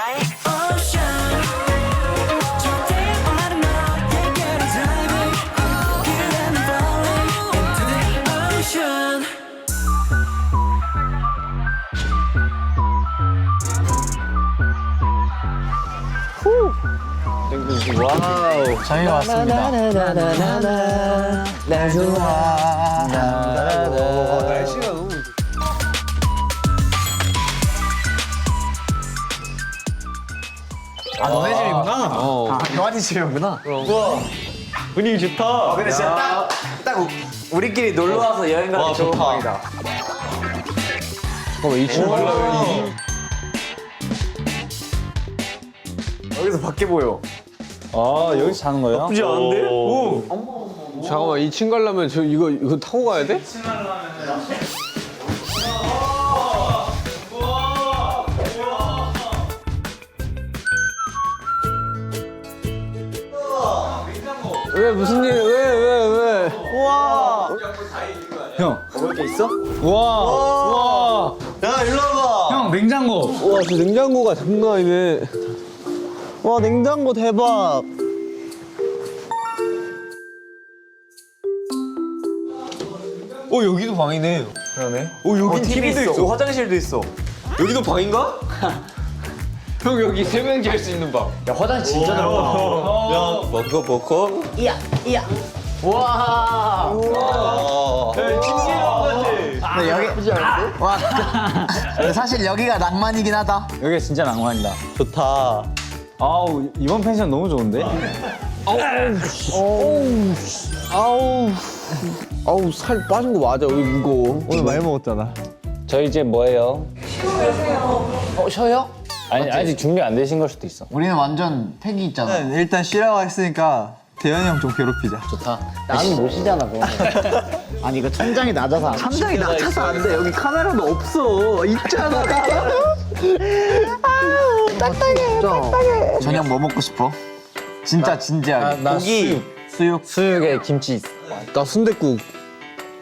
나의 ocean 저대로 나를 너에게로 diving 그대는 falling into the ocean 와우. 저희가 왔습니다. 날 좋아한다고. 날씨가 너무. 아, 너네 집이구나? 요한이 집이구나. 우와. 분위기 좋다. 근데 진짜 딱 우리끼리 놀러 와서 여행 가기 좋은 좋다. 방이다. 잠깐만, 이 친구 여기서 밖에 보여. 아, 여기서 자는 거예요? 나쁘지 않은데? 오. 잠깐만 2층 가려면 저 이거 타고 가야 돼? 왜 무슨 일? 왜? 우와. 형. 먹을 게 있어? 우와. 야, 일로 와봐. 형, 냉장고. 와, 저 냉장고가 장난 아니네. 와, 냉장고 대박. 여기도 방이네. 그러네. 여기 TV도 있어. 화장실도 있어. 여기도 방인가? 형 여기 3명 잘 수 있는 방. 야, 화장실 진짜 넓어. 야, 버커. 이야. 와. 근데 여기 와. 근데 사실 여기가 낭만이긴 하다. 여기가 진짜 낭만이다. 좋다. 아우, 이번 펜션 너무 좋은데? 아우 살 빠진 거 맞아. 여기 무거워. 오늘 많이 먹었잖아. 저희 이제 뭐예요? 쉬어요? 아니, 아직 준비 안 되신 걸 수도 있어. 우리는 완전 택이 있잖아. 일단 쉬라고 했으니까 대현이 형 좀 괴롭히자. 좋다. 나는 못 쉬잖아, 그러면. 아니, 이거 천장이 낮아서 안 돼. 천장이 낮아서 안 돼. 여기 카메라도 없어. 있잖아. 딱딱해. 저녁 뭐 먹고 싶어? 진짜 진지하게. 나 고기, 수육. 수육에 김치 있어. 나 순댓국.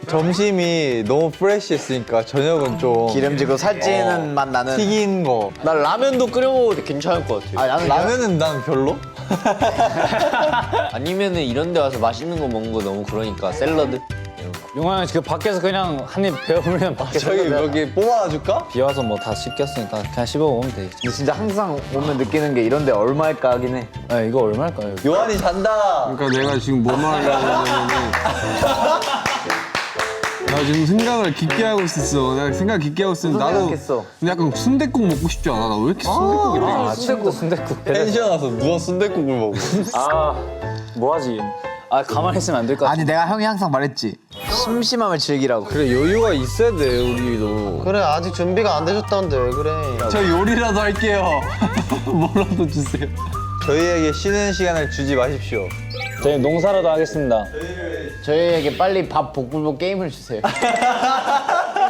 점심이 너무 프레시했으니까 저녁은 좀 기름지고 살찌는 맛 나는. 튀긴 거. 나 라면도 끓여 먹어도 괜찮을 것 같아. 아, 나는 라면은 난 별로. 아니면은 이런 데 와서 맛있는 거 먹는 거 너무 그러니까 샐러드? 용환 형, 그 밖에서 그냥 한 입 배우면 밖에서 저기 여기 뽑아줄까? 비 와서 뭐 다 씻겼으니까 그냥 씹어 먹으면 되지. 근데 진짜 항상 오면 느끼는 게 이런데 얼마일까 하긴 해. 아, 이거 얼마일까요? 요한이 잔다. 그러니까 내가 지금 뭐 말하려고 하냐면은 나 지금 생각을 깊게 하고 있었어. 내가 생각 깊게 하고 있었는데 나도 생각했어? 근데 약간 순댓국 먹고 싶지 않아? 나 왜 이렇게 순댓국이 돼? 아, 친구 순댓국. 펜션 와서 누가 순댓국을 먹어. 아, 뭐하지? 아, 가만히 있으면 안 될 것 같아. 아니, 내가 형이 항상 말했지. 심심함을 즐기라고. 그래 여유가 있어야 돼 우리도. 그래 아직 준비가 안 되셨다는데 왜 그래. 저 요리라도 할게요. 뭐라도 주세요. 저희에게 쉬는 시간을 주지 마십시오. 저희 농사라도 하겠습니다. 저희에게 빨리 밥 복불복 게임을 주세요.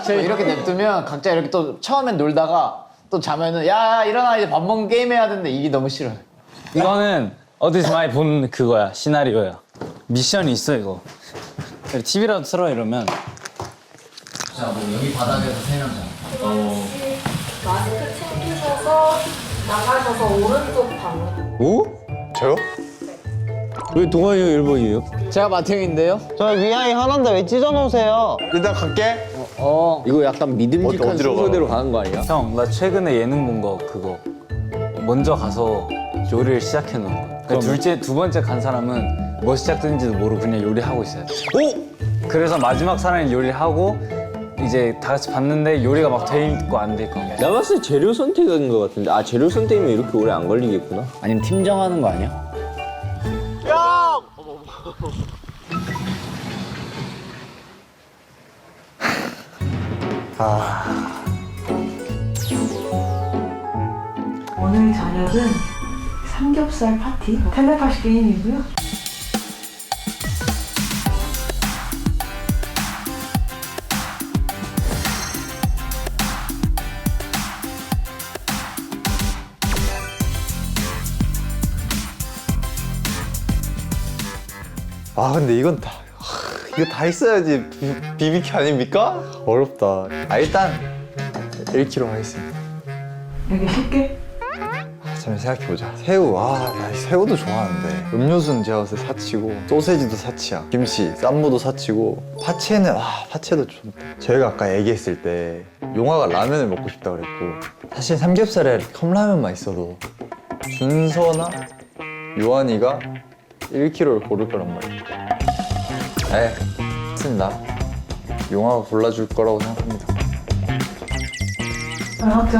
저희 이렇게 냅두면 각자 이렇게 또 처음엔 놀다가 또 자면은 야 일어나 이제 밥 먹는 게임 해야 되는데 이게 너무 싫어요. 이거는 어디서 많이 본 그거야, 시나리오야. 미션이 있어, 이거. TV라도 틀어 이러면. 자, 뭐 여기 바닥에서 세 명 자. 마스크 챙기셔서 나가셔서 오른쪽 방으로. 오? 저요? 왜 동환이 형 1번이에요? 제가 마태형인데요. 저 위아이 하나인데 왜 찢어놓으세요? 일단 갈게. 이거 약간 믿음직한 어디로 순서대로 가는 거 아니야? 형, 나 최근에 예능 본 거 그거. 먼저 가서 요리를 시작해 놓은 거야. 그러니까 두 번째 간 사람은 뭐 시작됐는지도 모르고 그냥 요리하고 있어야 돼. 오! 그래서 마지막 사람이 요리를 하고 이제 다 같이 봤는데 요리가 막 돼 있고 안 돼 있고. 나 봤을 때 재료 선택인 거 같은데. 아 재료 선택이면 이렇게 오래 안 걸리겠구나. 아니면 팀 정하는 거 아니야? 오늘 저녁은 삼겹살 파티 텔레파시 게임이고요. 아 근데 이건 다 이거 다 있어야지 BBQ 아닙니까? 어렵다. 아 일단 1kg 하겠습니다. 여기 쉽게 잠시 생각해보자. 새우, 나 새우도 좋아하는데. 음료수는 제가 요새 사치고, 소세지도 사치야. 김치, 쌈무도 사치고, 파채는, 파채도 좀. 저희가 아까 얘기했을 때, 용화가 라면을 먹고 싶다 그랬고, 사실 삼겹살에 컵라면만 있어도, 준서나 요한이가 1kg를 고를 거란 말이야. 맞습니다. 용화가 골라줄 거라고 생각합니다. 맞죠?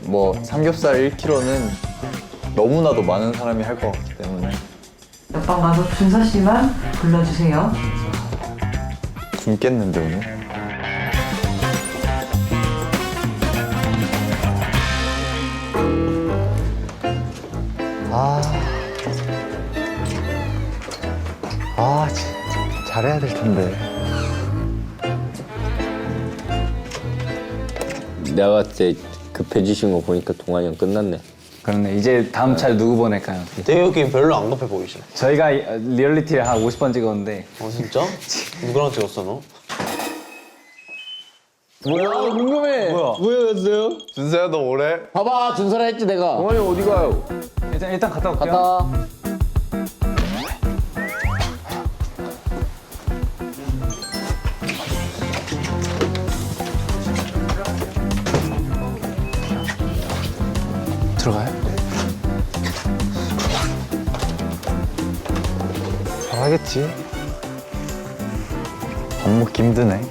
뭐 삼겹살 1kg는 너무나도 많은 사람이 할 것 같기 때문에 옆방 가서 준서 씨만 불러주세요. 굶겠는데 오늘? 진짜 잘해야 될 텐데. 내가 봤을 때 급해지신 거 보니까 동환이 형 끝났네. 그렇네. 이제 다음 차를 누구 보낼까요? 대혁이 별로 안 급해 보이시네. 저희가 리얼리티를 한 50번 찍었는데 진짜? 누구랑 찍었어 너? 준서야 너 오래? 봐봐 준서라 했지 내가. 동환이 형 어디 가요? 일단 갔다 올게요. 갔다. 들어가요? 잘하겠지. 밥 먹기 힘드네.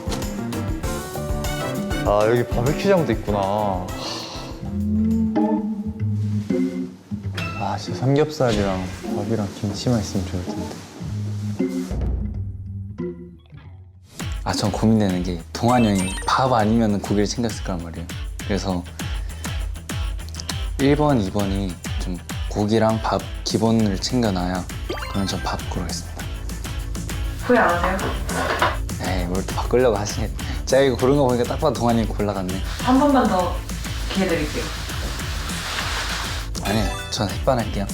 여기 바베큐장도 있구나. 진짜 삼겹살이랑 밥이랑 김치만 있으면 좋을 텐데. 전 고민되는 게 동환이 형이 밥 아니면 고기를 챙겼을 거란 말이에요. 그래서 1번, 2번이 좀 고기랑 밥 기본을 챙겨놔야 그러면 전 밥 고르겠습니다. 후회 안 하세요? 에이, 뭘 또 바꾸려고 하시네. 제가 이거 고른 거 보니까 딱 봐도 동환이 형이 골라갔네. 한 번만 더 기회 드릴게요. 아니요, 전 햇반할게요.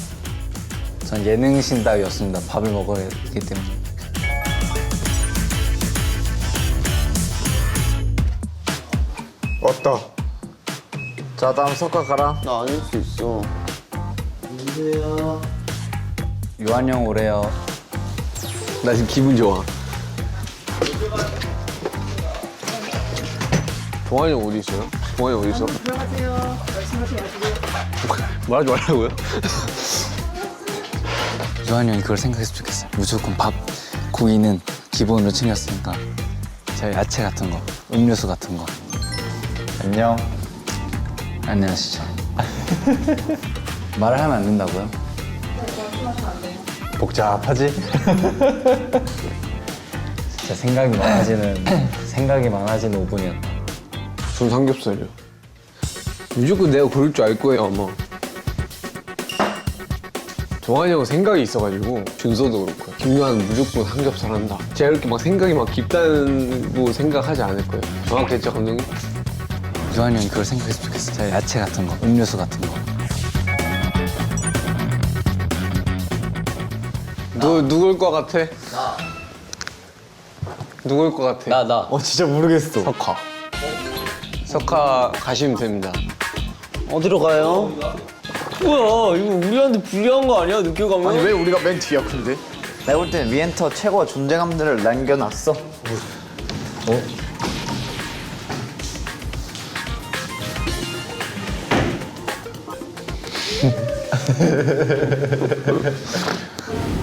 전 예능신 따위였습니다. 밥을 먹어야 되기 때문에. 왔다. 자 다음 석가 가라. 나 아닐 수 있어. 요한 형 오래요. 나 지금 기분 좋아. 동환이 형 어디 있어요? 동환이 형 어디 있어? 들어가세요. 말씀하세요. 말하지 말라고요? 요한 형이 그걸 생각했으면 좋겠어요. 무조건 밥, 고기는 기본으로 챙겼으니까 제가 야채 같은 거, 음료수 같은 거. 안녕. 안녕하시죠. 말을 하면 안 된다고요? 복잡하지? 진짜 생각이 많아지는 5분이었다. 전 삼겹살이요. 무조건 내가 고를 줄 알 거예요 아마. 동환이 형은 생각이 있어가지고 준서도 그렇고요. 김요한은 무조건 삼겹살 한다. 제가 이렇게 막 생각이 막 깊다고 생각하지 않을 거예요. 정확했죠 감독님? 요한 형이 그걸 생각했으면 좋겠어요. 제가 야채 같은 거, 음료수 같은 거. 누굴 것 같아? 누굴 것 같아? 나. 진짜 모르겠어. 석화. 석화 가시면 됩니다. 어디로 가요? 뭐야 이거 우리한테 불리한 거 아니야 느껴가면? 아니 왜 우리가 맨 뒤야 근데? 내가 볼 때는 리엔터 최고 존재감들을 남겨놨어.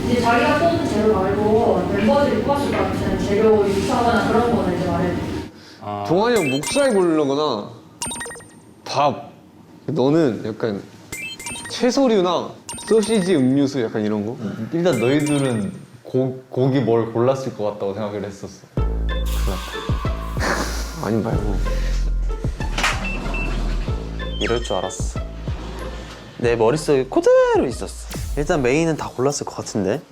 이제 자기가 뽑은 재료 말고 멤버들이 뽑았을 것 같은 재료 유사하거나 그런 거는 이제 말해요. 동환이 형 목살이 고르려거나 밥. 너는 약간 채소류나 소시지, 음료수 약간 이런 거? 일단 너희들은 고기 뭘 골랐을 것 같다고 생각을 했었어. 아니 말고. 이럴 줄 알았어. 내 머릿속에 그대로 있었어. 일단 메인은 다 골랐을 것 같은데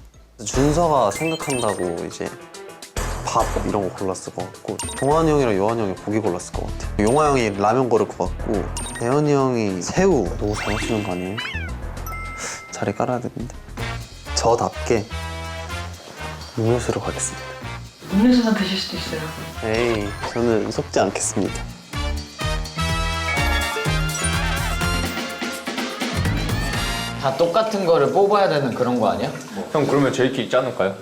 준서가 생각한다고 이제 밥 이런 거 골랐을 것 같고 동환이 형이랑 요한이 형이 고기 골랐을 것 같아. 용화 형이 라면 고를 것 같고 대현이 형이 새우. 너무 잘 맞추는 거 아니에요? 자리 깔아야 되는데 저답게 음료수로 가겠습니다. 음료수만 드실 수도 있어요. 에이 저는 속지 않겠습니다. 다 똑같은 거를 뽑아야 되는 그런 거 아니야? 형 그러면 저희끼리 짜놓을까요?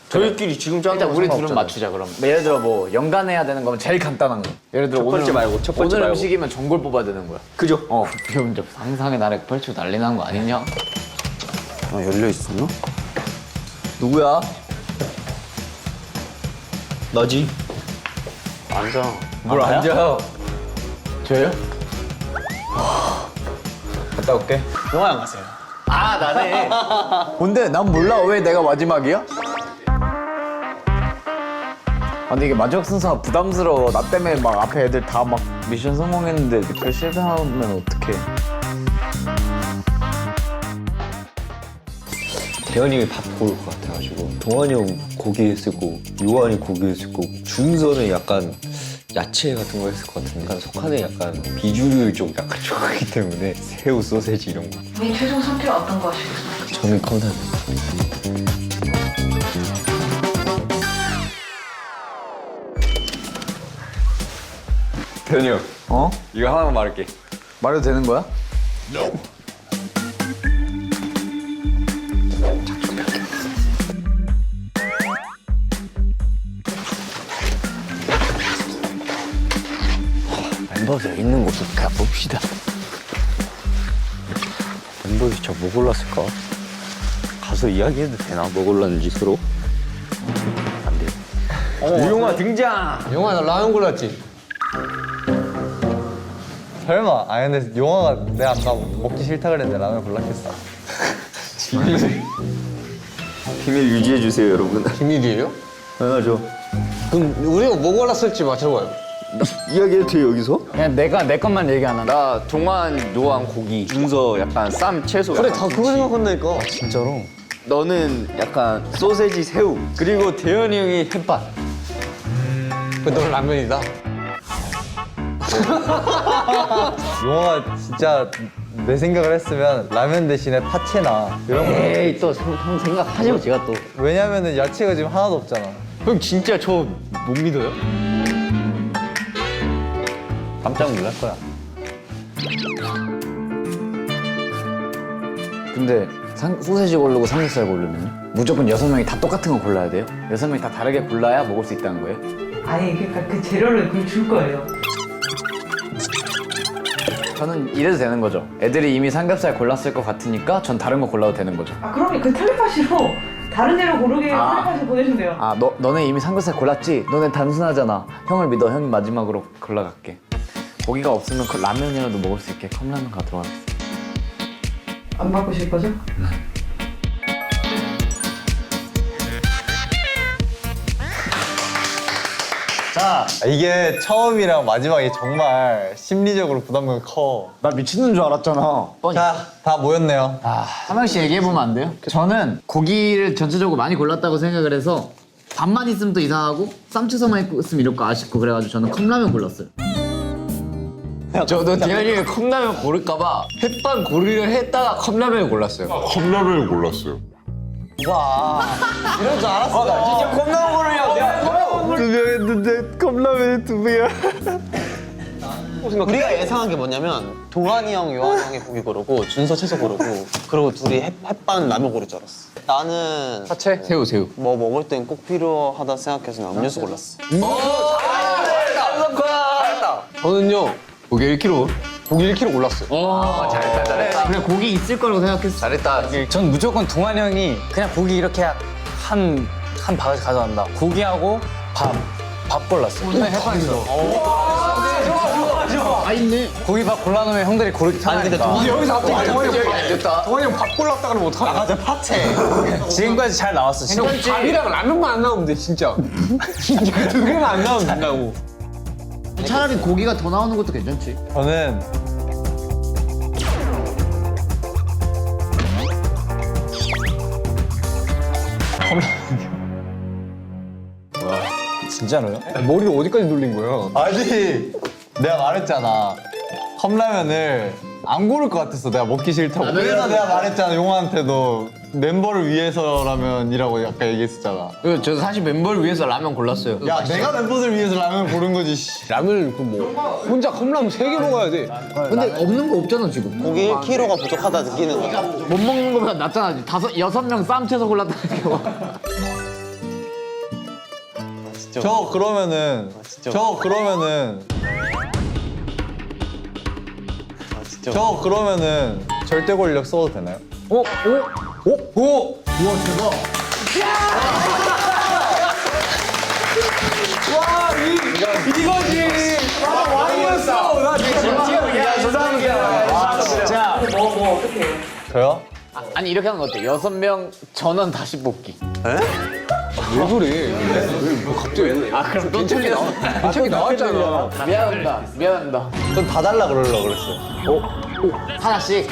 저희끼리 지금 짜는 일단 우리 둘은 맞추자 그럼. 예를 들어 뭐 연간해야 되는 거면 제일 간단한 거. 예를 들어 번째 말고, 첫 번째 오늘 말고. 음식이면 전골 뽑아야 되는 거야. 그죠? 그럼 이제 상상의 나래 펼치고 난리 나는 거 아니냐? 아, 열려 있었나? 누구야? 나지. 앉아. 뭘 앉아? 저요? 갔다 올게. 영화 형 가세요. 아 나네. 뭔데? 난 몰라. 왜 내가 마지막이야? 아 근데 이게 마지막 순서가 부담스러워. 나 때문에 막 앞에 애들 다 막 미션 성공했는데 그 실패하면 어떡해. 대현이 형이 밥 고를 것 같아가지고 동환이 형 고기 했을 거고 요한이 고기 했을 거고 준서는 약간 야채 같은 거 했을 것 같은데 약간 석한이 약간 비주류 쪽 약간 좋아하기 때문에 새우, 소세지 이런 거. 본인 최종 선택 어떤 거 하시겠어요? 저는 컵라면. 대현이 형 어? 이거 하나만 말할게. 말해도 되는 거야? 멤버들 있는 곳으로 가봅시다. 멤버들이 저 뭐 골랐을까? 가서 이야기해도 되나? 뭐 골랐는지 서로? 안 돼. 유용아 등장. 영화 나 라면 골랐지? 설마. 아니 근데 용화가 내가 아까 먹기 싫다 그랬는데 라면 골랐겠어. 비밀 유지해 주세요, 여러분. 비밀이에요? 당연하죠. 그럼 우리가 뭐 골랐을지 맞춰봐요. 이야기해도 돼요, 여기서? 그냥 내가 내 것만 얘기 안 한다. 나 동안, 요한 고기, 준서 약간 쌈, 채소. 그래 약간 다 그거 생각한다니까. 진짜로? 너는 약간 소세지, 새우. 그리고 대현이 형이 햇반. 넌 라면이다. 용화가 진짜 내 생각을 했으면 라면 대신에 파채나 이런 거. 에이, 또 형 생각하죠, 제가 또. 왜냐면은 야채가 지금 하나도 없잖아. 형 진짜 저 못 믿어요? 깜짝 놀랄 거야. 근데 소세지 고르고 삼겹살 고르면 무조건 6명이 다 똑같은 거 골라야 돼요? 6명이 다 다르게 골라야 먹을 수 있다는 거예요? 아니 그러니까 그 재료를 그걸 줄 거예요. 저는 이래도 되는 거죠. 애들이 이미 삼겹살 골랐을 것 같으니까 전 다른 거 골라도 되는 거죠. 아 그럼요. 그 텔레파시로 다른 재료 고르게 아. 텔레파시 보내시면 돼요. 아, 너네 이미 삼겹살 골랐지? 너네 단순하잖아. 형을 믿어. 형이 마지막으로 골라갈게. 고기가 없으면 그 라면이라도 먹을 수 있게 컵라면 가도록 하겠습니다. 안 바꾸실 거죠? 자, 이게 처음이랑 마지막이 정말 심리적으로 부담감이 커. 나 미친놈인 줄 알았잖아. 자, 다 모였네요. 한 명씩 얘기해보면 안 돼요? 저는 고기를 전체적으로 많이 골랐다고 생각을 해서 밥만 있으면 또 이상하고 쌈채소만 있으면 이렇게 아쉽고 그래가지고 저는 컵라면 골랐어요. 저도 대현이가 컵라면 고를까봐 햇반 고르려 했다가 컵라면을 골랐어요. 컵라면을 골랐어요. 이럴 줄 알았어. 나 진짜 컵라면 고르려고. 두명 했는데 컵라면이 2명이야. 우리가 예상한 게 뭐냐면 동환이 형, 요한 형이 고기 고르고 준서 채소 고르고 그리고 둘이 햇반 라면 고를 줄 알았어. 나는 파채? 새우, 새우. 뭐 먹을 땐 꼭 필요하다 생각해서 난 음료수 골랐어. 저는요, 고기 1kg. 고기 1kg 골랐어요. 그래 고기 있을 거라고 생각했어. 잘했다. 전 무조건 동환 형이 그냥 고기 이렇게 한 바가지 가져간다. 고기하고 밥 골랐어. 햇반 있어. 아 있네. 고기밥 골라놓으면 형들이 고르기 편하니까. 여기서 갑자기 동환이 형이 안 됐다. 동환이 형 밥 골랐다 그러면 어떡하냐? 맞아, 파채. 지금까지 잘 나왔어. 진짜. 밥이랑 라면만 안 나오면 돼, 진짜. 진짜 두 개만 안 나오면 된다고. 차라리 고기가 더 나오는 것도 괜찮지. 저는 진짜로요? 머리를 어디까지 돌린 거야? 아니 내가 말했잖아. 컵라면을 안 고를 것 같았어. 내가 먹기 싫다고. 그래서 내가 말했잖아 용화한테도 멤버를 위해서라면이라고 아까 얘기했었잖아. 그리고 저 사실 멤버를 위해서 라면 골랐어요. 야, 내가 멤버들 위해서 라면을 고른 거지. 씨. 라면을 그 뭐 혼자 컵라면 3개 먹어야 돼. 근데 없는 거 없잖아 지금. 고기 1kg가 부족하다 느끼는 거죠. 못 먹는 거보다 낫잖아. 6명 쌈 채서 골랐다는 거. 저 그러면은 절대 권력 써도 되나요? 저요? 아니 이렇게 하는 거 어때? 6명 전원 다시 뽑기. 왜 그래? 왜 갑자기 왜? 아 그럼 또 괜찮게 나와. 괜찮게 나왔잖아. 미안합니다. 전 다 달라 그러려고 그랬어요. 하나씩.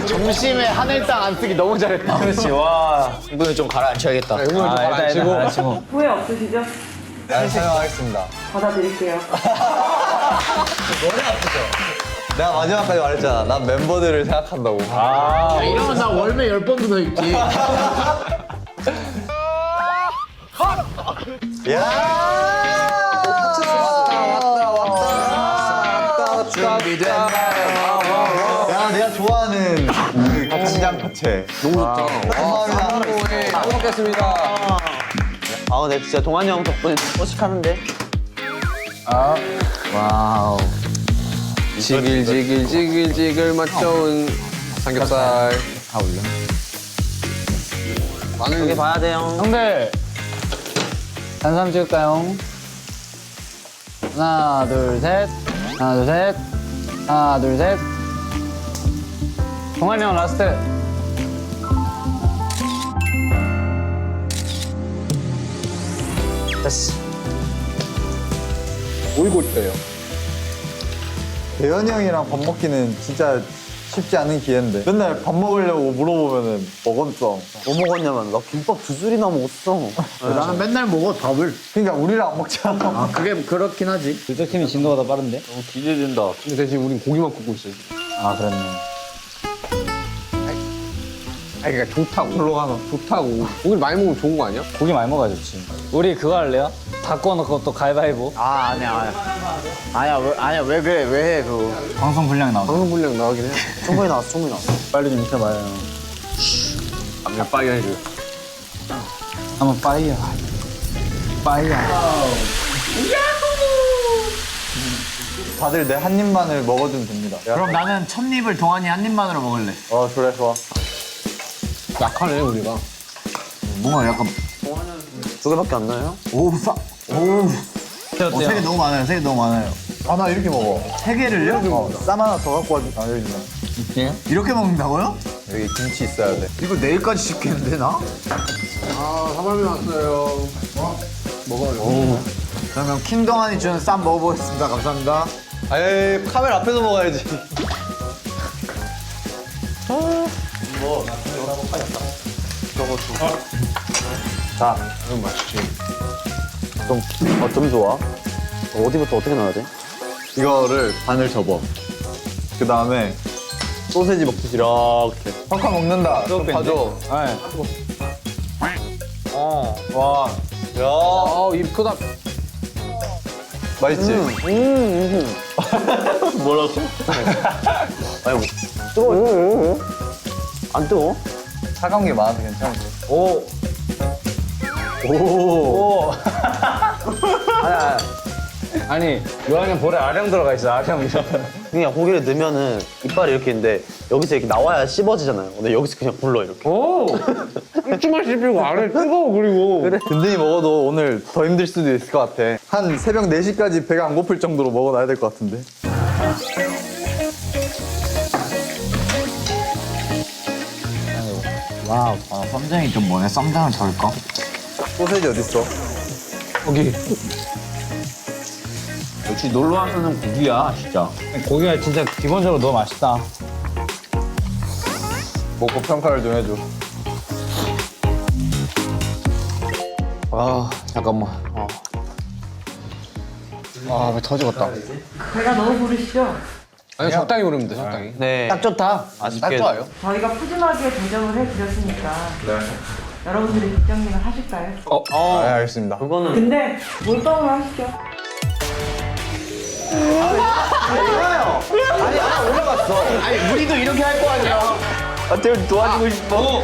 점심에 하늘땅 안 쓰기 너무 잘했다. 그렇지. 와. 이번에 좀 가라앉혀야겠다. 오늘 좀 가라앉히고. 가라앉히고. 후회 없으시죠? 잘 사용하겠습니다. 받아드릴게요. 내가 마지막까지 말했잖아. 난 멤버들을 생각한다고. 야, 이러면 나 월매 10번도 더 입지. 야, 내가 좋아하는 그 간장 파채. 너무 좋다. 감사합니다. 잘 먹겠습니다. 아 근데 진짜 동환이 형 덕분에 소식하는데. 와우. 지글지글 맛 좋은 삼겹살. 다 올려. 여기 마늘 봐야 돼요. 형들 단삼 찍을까요? 하나 둘 셋. 하나 둘 셋. 하나 둘 셋. 동환이 형 라스트. 됐어. 울고 있어요. 대현이 형이랑 밥 먹기는 진짜 쉽지 않은 기회인데 맨날 밥 먹으려고 물어보면은 먹었어. 뭐 먹었냐면 나 김밥 2줄이나 먹었어. 나는 맨날 먹어 밥을. 그러니까 우리랑 안 먹잖아. 아 그게 그렇긴 하지. 둘째 팀이 진도가 더 빠른데? 근데 대신 우린 고기만 굽고 있어요. 아 그렇네. 아니 그러니까 좋다고. 놀러 가서 좋다고. 고기를 많이 먹으면 좋은 거 아니야? 고기 많이 먹어야 좋지. 우리 그거 할래요? 다 구워놓고 또 가위바위보. 아 아니야 왜 그래 왜 해 그거. 방송 분량 나오죠. 방송 분량 나오긴 해. 충분히 나왔어 충분히 나왔어. 빨리 좀 익혀봐요. 그냥 빠이 해줘. 한번 빠이야. 다들 내 한 입만을 먹어주면 됩니다. 그럼 나는 첫 입을 동환이 한 입만으로 먹을래. 그래 좋아. 약하네 우리가. 뭔가 약간 2개밖에 안 나요? 세개 너무 많아요. 3개 너무 많아요. 아, 나 이렇게 먹어. 3개를요? 쌈 하나 더 갖고 와줘. 아, 여기 있네. 이렇게 먹는다고요? 여기 김치 있어야 돼. 이거 내일까지 시키는데 나? 아 사발면 왔어요. 그러면 킹동환이 주는 쌈 먹어보겠습니다. 감사합니다. 에이, 카메라 앞에서 먹어야지. 자, 맛있지. 좀 좋아. 어디부터 어떻게 넣어야 돼? 이거를 반을 접어. 그 다음에 소세지 먹듯이 이렇게. 팍팍 먹는다. 좀 봐줘. 와. 야, 입 크다. 맛있지? 뭐라고? 아니 뭐 뜨거워. 안 뜨거? 차가운 게 많아서 괜찮은데. 아니 요한이 볼에 아령 들어가 있어. 아령 이런. 그냥 고기를 넣으면은 이빨이 이렇게 있는데 여기서 이렇게 나와야 씹어지잖아요. 근데 여기서 그냥 굴러 이렇게. 쭈만 씹히고 아래 뜨거워 그리고. 든든히 먹어도 오늘 더 힘들 수도 있을 것 같아. 한 새벽 4시까지 배가 안 고플 정도로 먹어놔야 될 것 같은데. 와우. 쌈장이 좀 뭐네. 쌈장을 저을까? 소세지 어딨어? 고기. 역시 놀러 와서는 고기야 진짜. 고기가 진짜 기본적으로 너무 맛있다. 먹고 평가를 좀 해줘. 아 잠깐만. 아 배 터지겠다. 배가 너무 부르시죠? 아니 적당히 고릅니다. 적당히. 네. 딱 좋다. 딱 좋아요. 저희가 푸짐하게 도전을 해드렸으니까 여러분들이 뒷정리를 하실까요? 네, 알겠습니다. 그거는 근데 몰빵을 하시죠. 아니 우리도 이렇게 할 거 아니야. 도와주고 싶어.